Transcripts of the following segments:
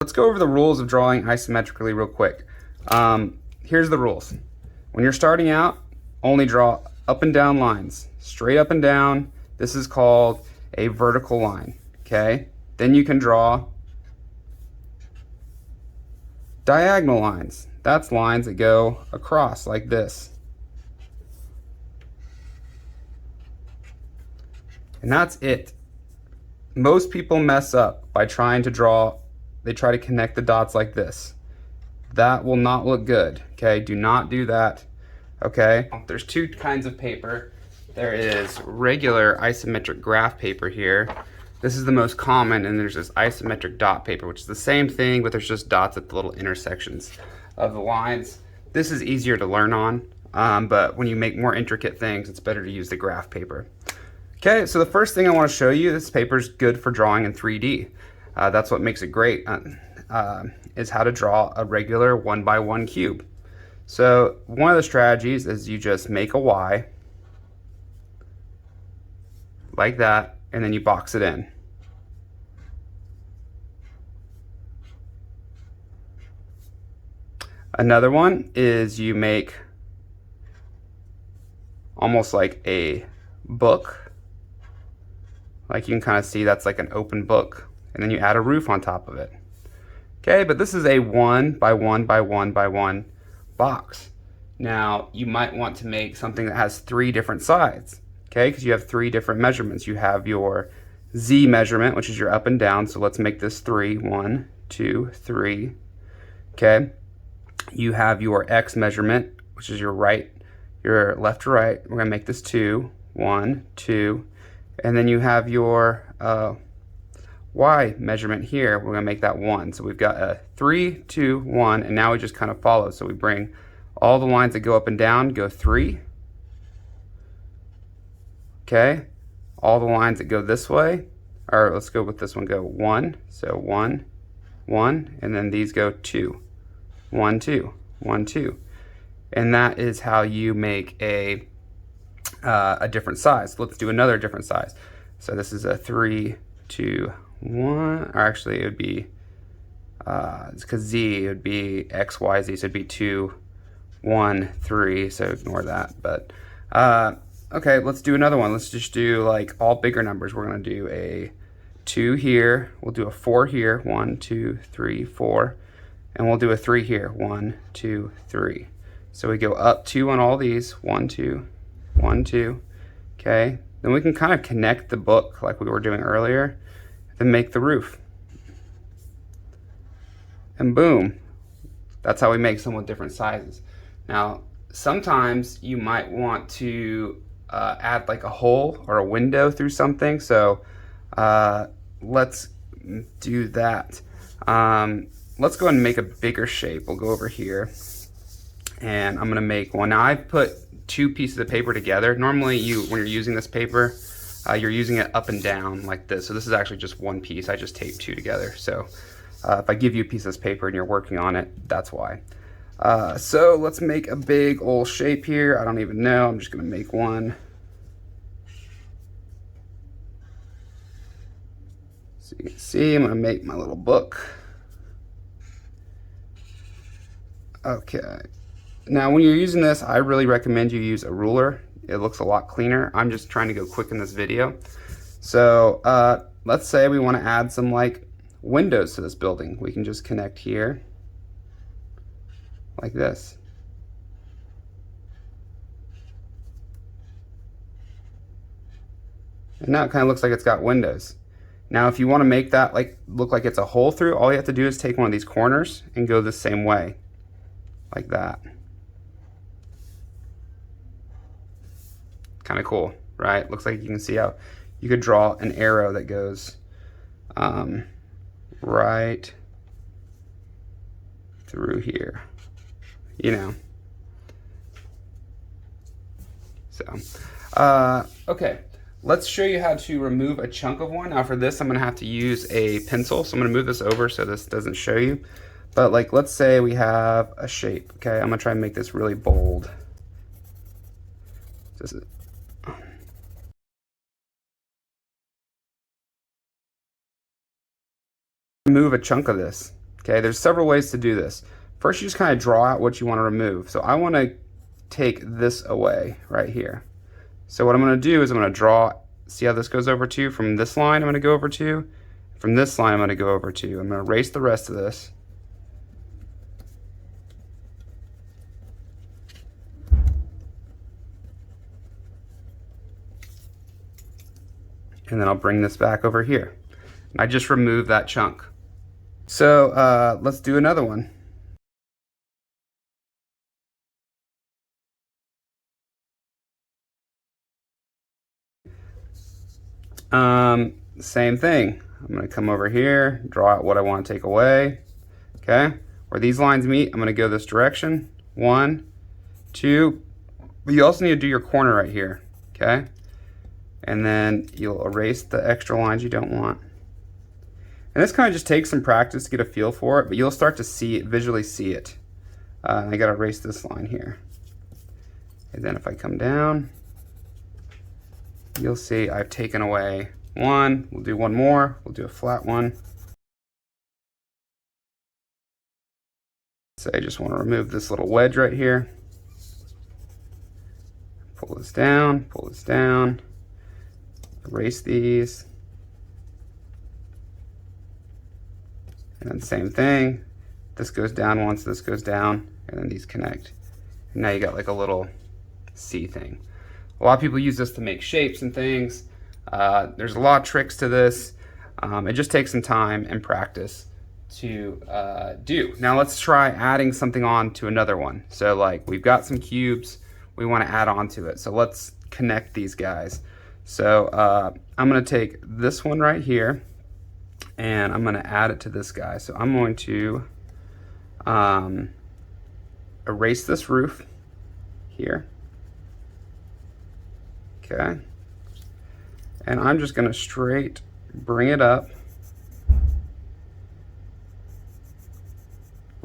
Let's go over the rules of drawing isometrically real quick. Here's the rules. When you're starting out, only draw up and down lines, straight up and down. This is called a vertical line, okay? Then you can draw diagonal lines. That's lines that go across like this. And that's it. Most people mess up by trying to draw, they try to connect the dots like this. That will not look good, okay? Do not do that, okay? There's two kinds of paper. There is regular isometric graph paper here. This is the most common, and there's this isometric dot paper, which is the same thing, but there's just dots at the little intersections of the lines. This is easier to learn on, but when you make more intricate things, it's better to use the graph paper. Okay, so the first thing I want to show you, this paper is good for drawing in 3D. That's what makes it great, is how to draw a regular 1x1 cube. So one of the strategies is you just make a Y, like that, and then you box it in. Another one is you make almost like a book. Like you can kind of see that's like an open book, and then you add a roof on top of it. Okay, but this is a 1x1x1x1 box. Now you might want to make something that has 3 different sides, okay, because you have 3 different measurements. You have your Z measurement, which is your up and down, so let's make this 3, 1, 2, 3, okay. You have your X measurement, which is your left to right. We're gonna make this 2, 1, 2, and then you have your Y measurement here. We're gonna make that 1. So we've got a 3, 2, 1, and now we just kind of follow. So we bring all the lines that go up and down, go 3. Okay, all the lines that go this way, or let's go with this one, go 1. So 1, 1, and then these go 2, 1, 2, 1, 2. And that is how you make a different size. Let's do another different size. So this is a 3, 2, 1, or actually it would be, it's because Z, it would be X, Y, Z, so it'd be 2, 1, 3, so ignore that. But, okay, let's do another one. Let's just do like all bigger numbers. We're gonna do a 2 here, we'll do a 4 here, 1, 2, 3, 4, and we'll do a 3 here, 1, 2, 3. So we go up 2 on all these, 1, 2, 1, 2, okay. Then we can kind of connect the book like we were doing earlier, then make the roof. And boom, that's how we make some with different sizes. Now, sometimes you might want to add like a hole or a window through something. So let's do that. Let's go ahead and make a bigger shape. We'll go over here and I'm gonna make one. Now I've put 2 pieces of paper together. Normally when you're using this paper, you're using it up and down like this. So this is actually just 1 piece. I just taped 2 together. So if I give you a piece of this paper and you're working on it, that's why. So let's make a big old shape here. I don't even know, I'm just gonna make one. So you can see, I'm gonna make my little book. Okay. Now, when you're using this, I really recommend you use a ruler. It looks a lot cleaner. I'm just trying to go quick in this video. So let's say we want to add some like windows to this building. We can just connect here like this. And now it kind of looks like it's got windows. Now, if you want to make that like look like it's a hole through, all you have to do is take one of these corners and go the same way, like that. Kind of cool, right? Looks like you can see how you could draw an arrow that goes right through here, you know. So, okay, let's show you how to remove a chunk of one. Now for this, I'm gonna have to use a pencil. So I'm gonna move this over so this doesn't show you. But like, let's say we have a shape, okay? I'm gonna try and make this really bold. Just move a chunk of this, Okay, there's several ways to do this. First, you just kind of draw out what you want to remove. So I want to take this away right here. So what I'm going to do is I'm going to draw, see how this goes over to? From this line I'm going to go over to, from this line I'm going to go over to. I'm going to erase the rest of this. And then I'll bring this back over here. And I just removed that chunk. So let's do another one. Same thing. I'm going to come over here, draw out what I want to take away. Okay, where these lines meet, I'm going to go this direction. 1, 2. But you also need to do your corner right here. Okay, and then you'll erase the extra lines you don't want. And this kind of just takes some practice to get a feel for it, but you'll start to see it, visually see it. I got to erase this line here. And then if I come down, you'll see I've taken away one. We'll do one more. We'll do a flat one. So I just want to remove this little wedge right here. Pull this down, erase these. And then same thing. This goes down once, this goes down, and then these connect. And now you got like a little C thing. A lot of people use this to make shapes and things. There's a lot of tricks to this. It just takes some time and practice to do. Now let's try adding something on to another one. So like we've got some cubes, we want to add on to it. So let's connect these guys. So I'm going to take this one right here and I'm going to add it to this guy. So I'm going to erase this roof here. Okay. And I'm just going to straight bring it up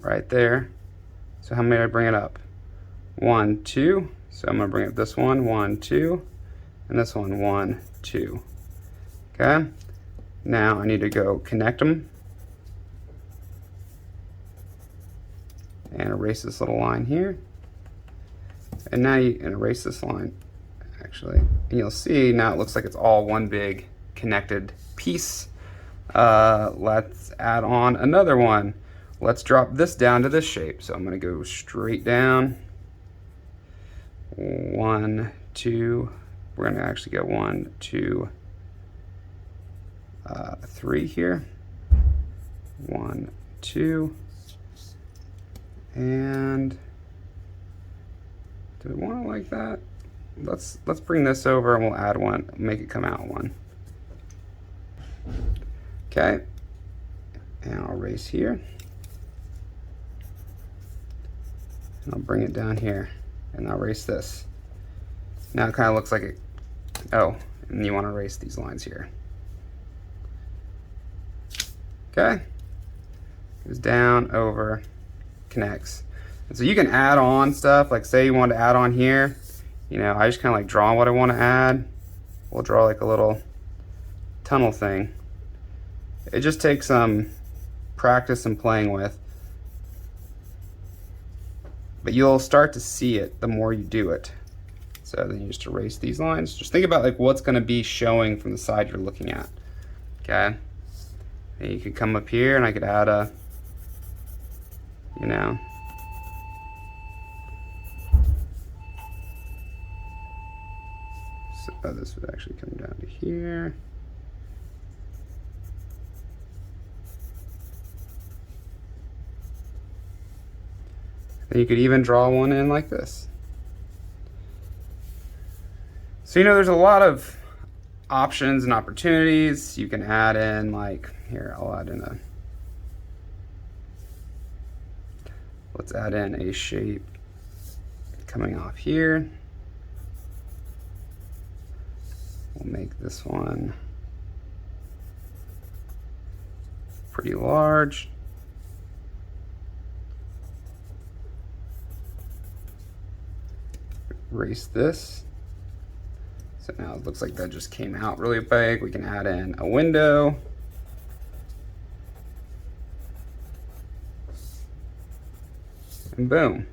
right there. So how many did I bring it up? 1, 2. So I'm going to bring up this one, 1, 2, and this one, 1, 2. Okay. Now I need to go connect them and erase this little line here. And now you can erase this line actually, and you'll see now it looks like it's all one big connected piece. Let's add on another one. Let's drop this down to this shape. So I'm going to go straight down. 1, 2. We're going to actually go 1, 2, 3 here. 1, 2. And do we want it like that? Let's bring this over and we'll add one, make it come out one. Okay. And I'll erase here. And I'll bring it down here. And I'll erase this. Now it kind of looks like it, oh, and you want to erase these lines here. Okay. Goes down, over, connects. And so you can add on stuff, like say you want to add on here, you know, I just kind of like draw what I want to add. We'll draw like a little tunnel thing. It just takes some practice and playing with. But you'll start to see it the more you do it. So then you just erase these lines. Just think about like what's going to be showing from the side you're looking at. Okay. And you could come up here and I could add a, you know, so this would actually come down to here. And you could even draw one in like this. So, you know, there's a lot of options and opportunities. You can add in like, here, I'll add in a, let's add in a shape coming off here. We'll make this one pretty large. Erase this. So now it looks like that just came out really big. We can add in a window. and boom.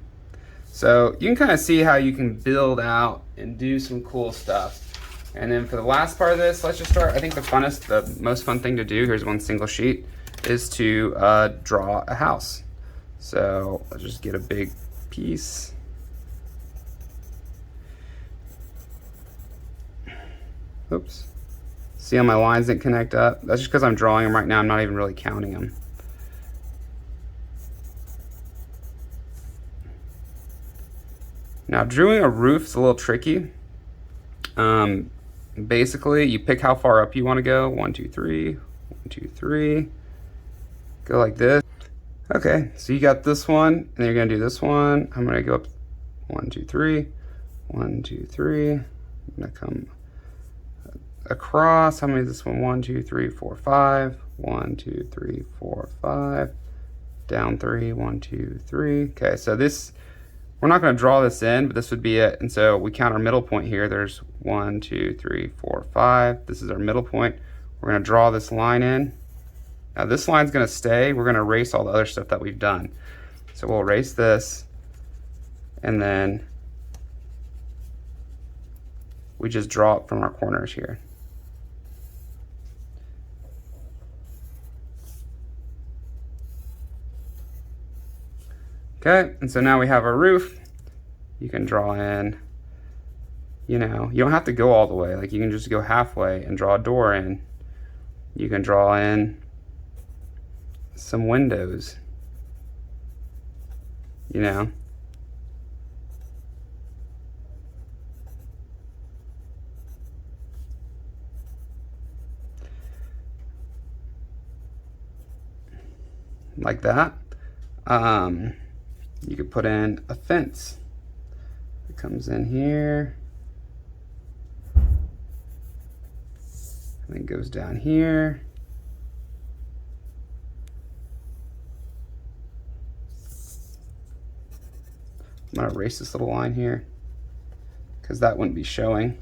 So you can kind of see how you can build out and do some cool stuff. And then for the last part of this, let's just start. I think the most fun thing to do, here's one single sheet, is to draw a house. So let's just get a big piece. Oops. See how my lines didn't connect up? That's just because I'm drawing them right now. I'm not even really counting them. Now, drawing a roof is a little tricky. Basically, you pick how far up you want to go. 1, 2, 3. 1, 2, 3. Go like this. Okay, so you got this one, and then you're gonna do this one. I'm gonna go up 1, 2, 3. 1, 2, 3. I'm gonna come across. How many is this one? 1, 2, 3, 4, 5. 1, 2, 3, 4, 5. Down 3. 1, 2, 3. Okay, so this, we're not going to draw this in, but this would be it. And so we count our middle point here. There's 1, 2, 3, 4, 5. This is our middle point. We're going to draw this line in. Now this line's going to stay. We're going to erase all the other stuff that we've done. So we'll erase this, and then we just draw it from our corners here. Okay, and so now we have our roof. You can draw in, you know, you don't have to go all the way. Like, you can just go halfway and draw a door in. You can draw in some windows, you know. Like that. You could put in a fence. It comes in here, and then goes down here. I'm gonna erase this little line here because that wouldn't be showing.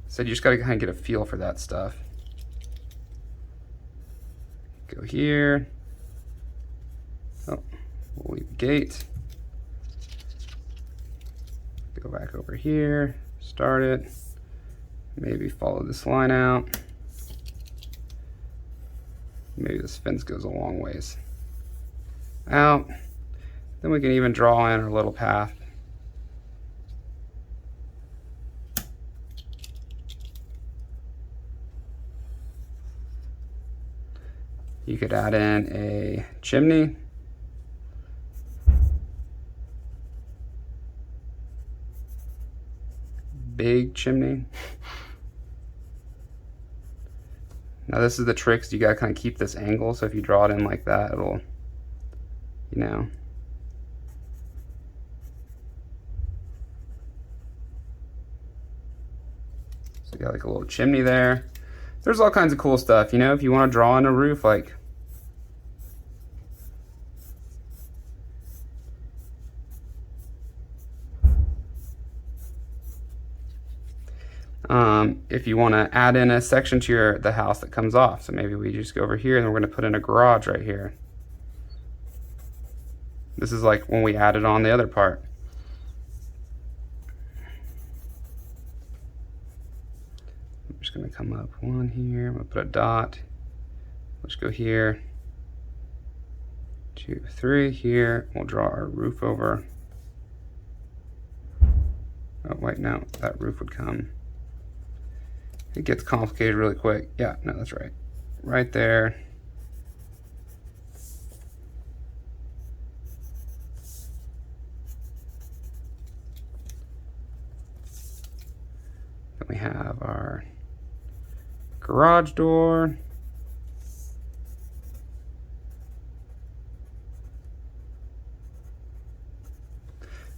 So you just gotta kind of get a feel for that stuff. Go here. Oh, we'll leave the gate. Go back over here, start it. Maybe follow this line out. Maybe this fence goes a long ways out. Then we can even draw in our little path. You could add in a chimney. Big chimney. Now this is the tricks. You gotta kind of keep this angle. So if you draw it in like that, it'll, you know. So you got like a little chimney there. There's all kinds of cool stuff, you know, if you want to draw on a roof, like, if you want to add in a section to the house that comes off. So maybe we just go over here and we're going to put in a garage right here. This is like when we added on the other part. I'm just going to come up one here. I'm going to put a dot. Let's go here. 2, 3 here. We'll draw our roof over. Oh, wait, no, that roof would come. It gets complicated really quick. Yeah, no, that's right. Right there. Then we have our garage door.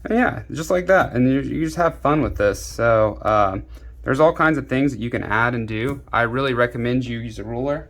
And yeah, just like that. And you just have fun with this. So there's all kinds of things that you can add and do. I really recommend you use a ruler.